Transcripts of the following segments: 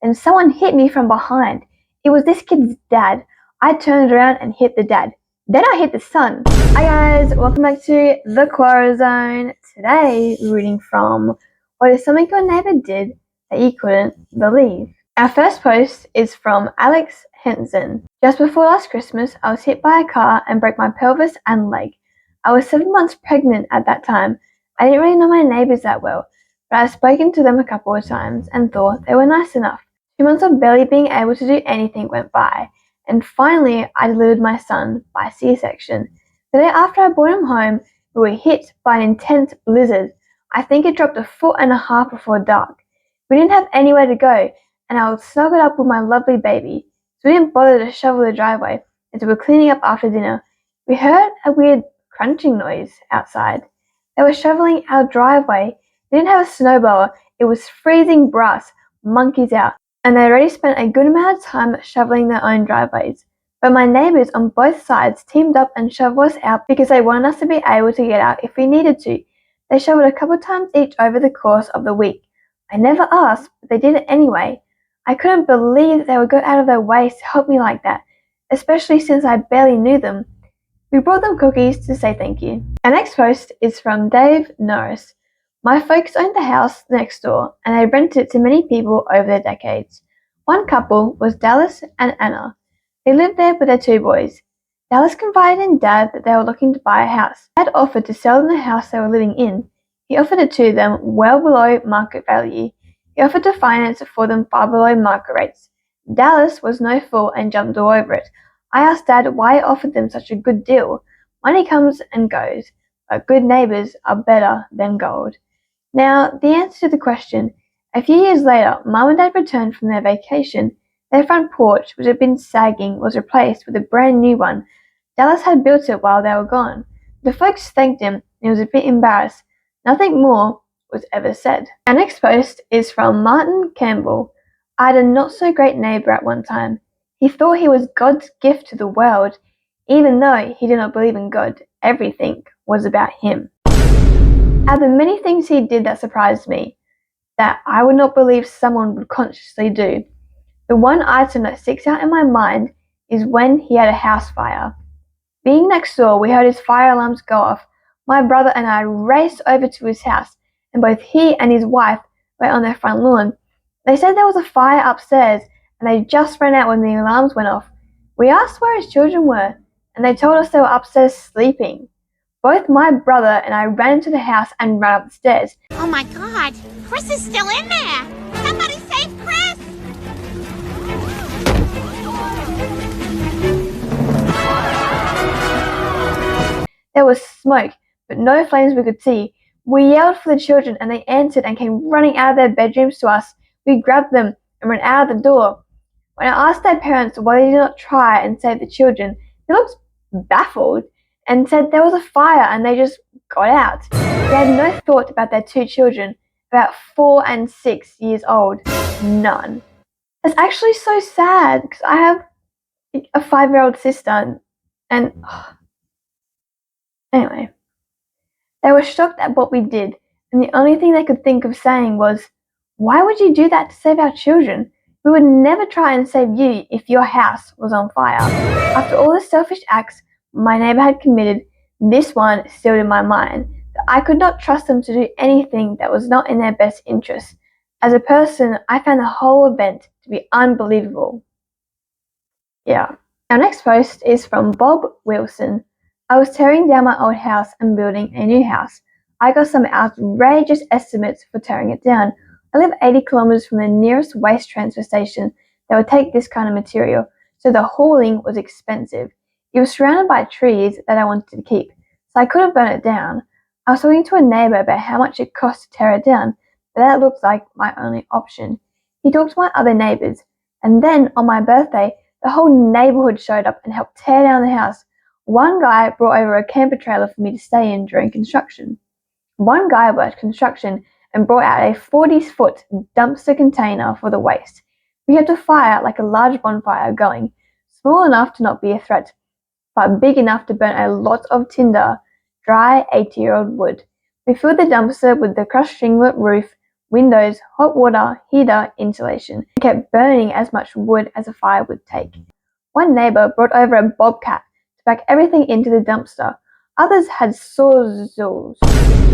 and someone hit me from behind. It was this kid's dad. I turned around and hit the dad. Then I hit the son. Hi guys, welcome back to the Quora Zone. Today we're reading from What is Something Your Neighbor Did That You Couldn't Believe. Our first post is from Alex Henson. Just before last Christmas, I was hit by a car and broke my pelvis and leg. I was 7 months pregnant at that time. I didn't really know my neighbors that well, but I've spoken to them a couple of times and thought they were nice enough. 2 months of barely being able to do anything went by, and finally I delivered my son by C-section. The day after I brought him home, we were hit by an intense blizzard. I think it dropped 1.5 feet before dark. We didn't have anywhere to go, and I was snuggled up with my lovely baby, so we didn't bother to shovel the driveway as we were cleaning up after dinner. We heard a weird crunching noise outside. They were shoveling our driveway. They didn't have a snowblower. It was freezing brass, monkeys out, and they already spent a good amount of time shoveling their own driveways. But my neighbors on both sides teamed up and shoveled us out because they wanted us to be able to get out if we needed to. They shoveled a couple times each over the course of the week. I never asked, but they did it anyway. I couldn't believe they would go out of their way to help me like that, especially since I barely knew them. We brought them cookies to say thank you. Our next post is from Dave Norris. My folks owned the house next door, and they rented it to many people over the decades. One couple was Dallas and Anna. They lived there with their 2 boys. Dallas confided in Dad that they were looking to buy a house. Dad offered to sell them the house they were living in. He offered it to them well below market value. He offered to finance it for them far below market rates. Dallas was no fool and jumped all over it. I asked Dad why he offered them such a good deal. Money comes and goes, but good neighbors are better than gold. Now, the answer to the question: a few years later, Mum and Dad returned from their vacation. Their front porch, which had been sagging, was replaced with a brand new one. Dallas had built it while they were gone. The folks thanked him, and he was a bit embarrassed. Nothing more was ever said. Our next post is from Martin Campbell. I had a not-so-great neighbor at one time. He thought he was God's gift to the world. Even though he did not believe in God, everything was about him. Out of the many things he did that surprised me, that I would not believe someone would consciously do, the one item that sticks out in my mind is when he had a house fire. Being next door, we heard his fire alarms go off. My brother and I raced over to his house, and both he and his wife were on their front lawn. They said there was a fire upstairs, and they just ran out when the alarms went off. We asked where his children were, and they told us they were upstairs sleeping. Both my brother and I ran into the house and ran up the stairs. Oh my God, Chris is still in there! Somebody save Chris! There was smoke, but no flames we could see. We yelled for the children, and they answered and came running out of their bedrooms to us. We grabbed them and ran out of the door. When I asked their parents why they did not try and save the children, they looked baffled and said there was a fire and they just got out. They had no thought about their 2 children, about 4 and 6 years old. None. It's actually so sad because I have a 5-year-old sister and anyway. They were shocked at what we did, and the only thing they could think of saying was, "Why would you do that to save our children? We would never try and save you if your house was on fire." After all the selfish acts my neighbor had committed, this one sealed in my mind that I could not trust them to do anything that was not in their best interest. As a person, I found the whole event to be unbelievable. Yeah. Our next post is from Bob Wilson. I was tearing down my old house and building a new house. I got some outrageous estimates for tearing it down. I live 80 kilometers from the nearest waste transfer station that would take this kind of material, so the hauling was expensive. It was surrounded by trees that I wanted to keep, so I couldn't burn it down. I was talking to a neighbor about how much it cost to tear it down, but that looked like my only option. He talked to my other neighbors, and then on my birthday, the whole neighborhood showed up and helped tear down the house. One guy brought over a camper trailer for me to stay in during construction. One guy worked construction and brought out a 40-foot dumpster container for the waste. We had a fire like a large bonfire going, small enough to not be a threat, but big enough to burn a lot of tinder, dry 80-year-old wood. We filled the dumpster with the crushed shinglet roof, windows, hot water, heater, insulation, and kept burning as much wood as a fire would take. One neighbour brought over a bobcat to pack everything into the dumpster. Others had sawzalls,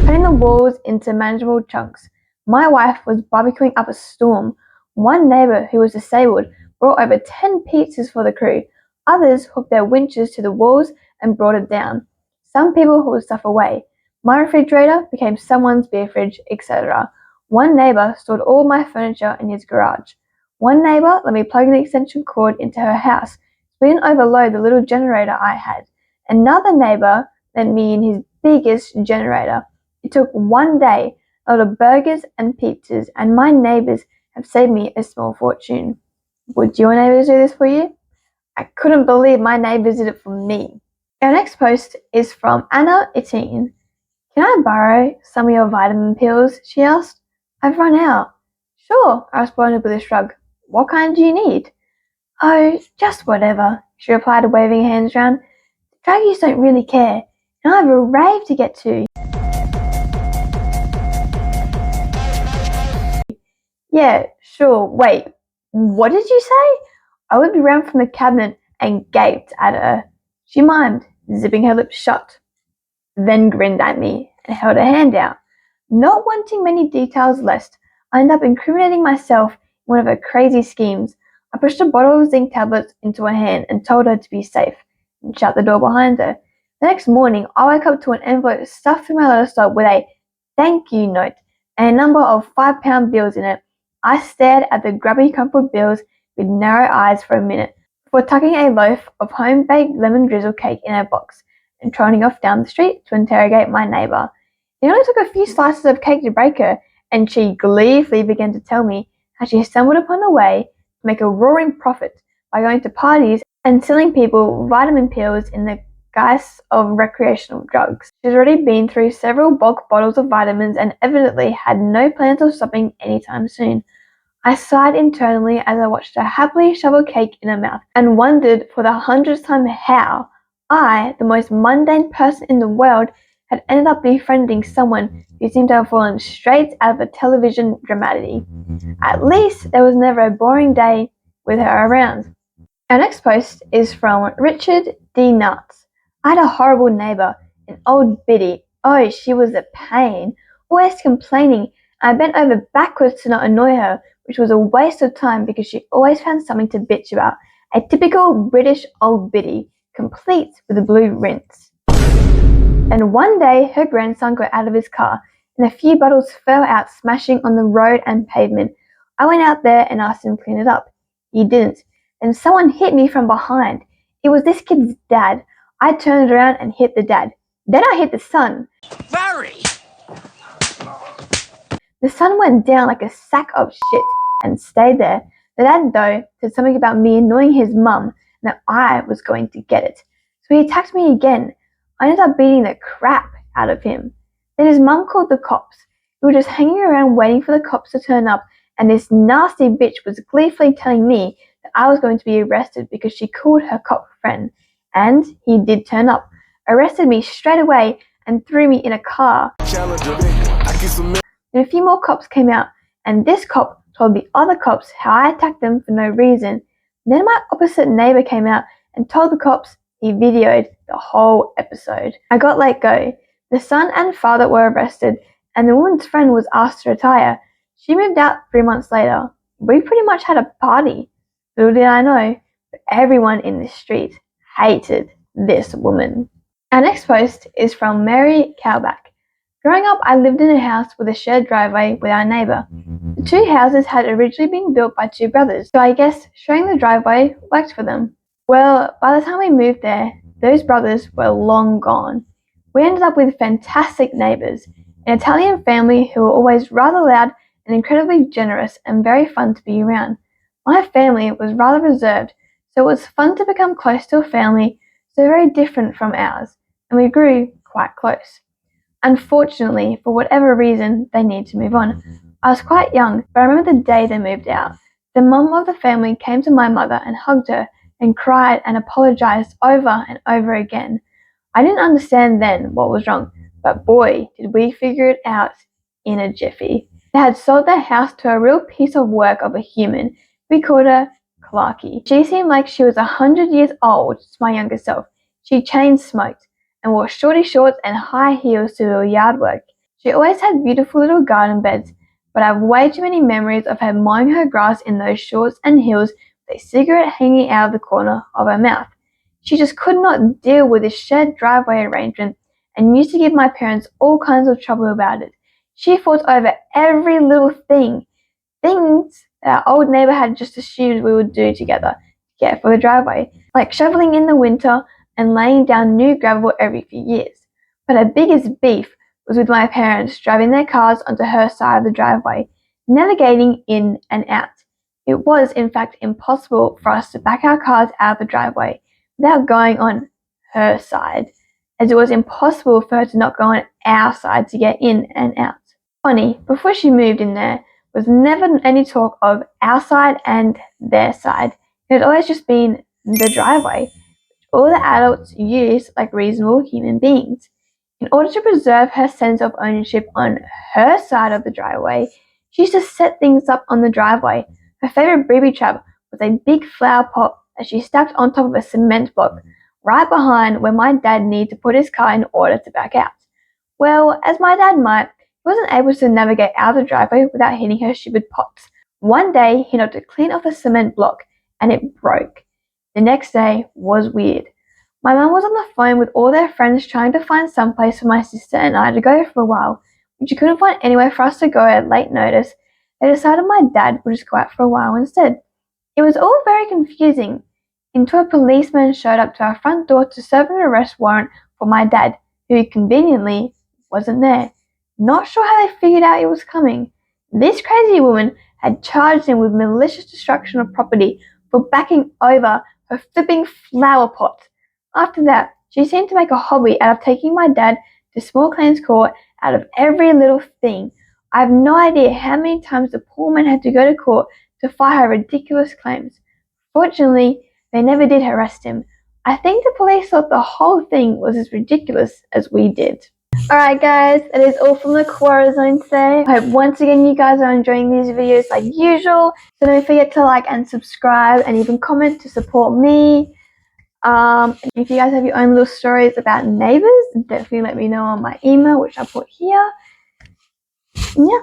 cutting the walls into manageable chunks. My wife was barbecuing up a storm. One neighbour who was disabled brought over 10 pizzas for the crew. Others hooked their winches to the walls and brought it down. Some people hauled stuff away. My refrigerator became someone's beer fridge, etc. One neighbour stored all my furniture in his garage. One neighbour let me plug an extension cord into her house so we didn't overload the little generator I had. Another neighbour let me in his biggest generator. It took one day, a lot of burgers and pizzas, and my neighbours have saved me a small fortune. Would your neighbours do this for you? I couldn't believe my neighbours did it for me. Our next post is from Anna 18. Can I borrow some of your vitamin pills? She asked. I've run out. Sure, I responded with a shrug. What kind do you need? Oh, just whatever, she replied, waving her hands around. The druggies don't really care, and I have a rave to get to. Yeah, sure, wait, what did you say? I whipped around from the cabinet and gaped at her. She mimed, zipping her lips shut, then grinned at me and held her hand out. Not wanting many details lest I end up incriminating myself in one of her crazy schemes, I pushed a bottle of zinc tablets into her hand and told her to be safe, and shut the door behind her. The next morning, I woke up to an envelope stuffed through my letter slot with a thank you note and a number of £5 bills in it. I stared at the grubby crumpled bills with narrow eyes for a minute, before tucking a loaf of home-baked lemon drizzle cake in a box and trotting off down the street to interrogate my neighbour. It only took a few slices of cake to break her, and she gleefully began to tell me how she stumbled upon a way to make a roaring profit by going to parties and selling people vitamin pills in the guise of recreational drugs. She's already been through several bulk bottles of vitamins and evidently had no plans of stopping anytime soon. I sighed internally as I watched her happily shovel cake in her mouth and wondered for the 100th time how I, the most mundane person in the world, had ended up befriending someone who seemed to have fallen straight out of a television dramedy. At least there was never a boring day with her around. Our next post is from Richard D. Nuts. I had a horrible neighbour, an old biddy. Oh, she was a pain, always complaining. I bent over backwards to not annoy her, which was a waste of time because she always found something to bitch about. A typical British old biddy, complete with a blue rinse. And one day her grandson got out of his car and a few bottles fell out smashing on the road and pavement. I went out there and asked him to clean it up. He didn't. Then someone hit me from behind. It was this kid's dad. I turned around and hit the dad. Then I hit the son. Very! The son went down like a sack of shit and stayed there. The dad, though, said something about me annoying his mum and that I was going to get it. So he attacked me again. I ended up beating the crap out of him. Then his mum called the cops. We were just hanging around waiting for the cops to turn up, and this nasty bitch was gleefully telling me that I was going to be arrested because she called her cop friend. And he did turn up, arrested me straight away and threw me in a car. Then a few more cops came out, and this cop told the other cops how I attacked them for no reason. Then my opposite neighbour came out and told the cops he videoed the whole episode. I got let go. The son and father were arrested, and the woman's friend was asked to retire. She moved out 3 months later. We pretty much had a party. Little did I know, but everyone in the street hated this woman. Our next post is from Mary Cowback. Growing up, I lived in a house with a shared driveway with our neighbour. The two houses had originally been built by two brothers, so I guess sharing the driveway worked for them. Well, by the time we moved there, those brothers were long gone. We ended up with fantastic neighbours, an Italian family who were always rather loud and incredibly generous and very fun to be around. My family was rather reserved, so it was fun to become close to a family so very different from ours, and we grew quite close. Unfortunately, for whatever reason, they needed to move on. I was quite young, but I remember the day they moved out. The mum of the family came to my mother and hugged her and cried and apologised over and over again. I didn't understand then what was wrong, but boy, did we figure it out in a jiffy. They had sold their house to a real piece of work of a human. We called her Clarky. She seemed like she was 100 years old to my younger self. She chain smoked and wore shorty shorts and high heels to do yard work. She always had beautiful little garden beds, but I have way too many memories of her mowing her grass in those shorts and heels with a cigarette hanging out of the corner of her mouth. She just could not deal with this shared driveway arrangement and used to give my parents all kinds of trouble about it. She fought over every little thing, things that our old neighbor had just assumed we would do together for the driveway, like shoveling in the winter and laying down new gravel every few years. But her biggest beef was with my parents driving their cars onto her side of the driveway, navigating in and out. It was, in fact, impossible for us to back our cars out of the driveway without going on her side, as it was impossible for her to not go on our side to get in and out. Funny, before she moved in there was never any talk of our side and their side. It had always just been the driveway, which all the adults used like reasonable human beings. In order to preserve her sense of ownership on her side of the driveway, she used to set things up on the driveway. Her favorite booby trap was a big flower pot that she stacked on top of a cement block, right behind where my dad needed to put his car in order to back out. Well, as my dad might, he wasn't able to navigate out of the driveway without hitting her stupid pots. One day, he knocked it clean off the cement block, and it broke. The next day was weird. My mum was on the phone with all their friends trying to find someplace for my sister and I to go for a while. When she couldn't find anywhere for us to go at late notice, they decided my dad would just go out for a while instead. It was all very confusing until a policeman showed up to our front door to serve an arrest warrant for my dad, who conveniently wasn't there. Not sure how they figured out it was coming. This crazy woman had charged him with malicious destruction of property for backing over her flipping flower pot. After that, she seemed to make a hobby out of taking my dad to small claims court out of every little thing. I have no idea how many times the poor man had to go to court to fight her ridiculous claims. Fortunately, they never did arrest him. I think the police thought the whole thing was as ridiculous as we did. Alright guys, that is all from the Quora zone today. I hope once again you guys are enjoying these videos like usual. So don't forget to like and subscribe and even comment to support me. If you guys have your own little stories about neighbours, definitely let me know on my email, which I'll put here. Yeah.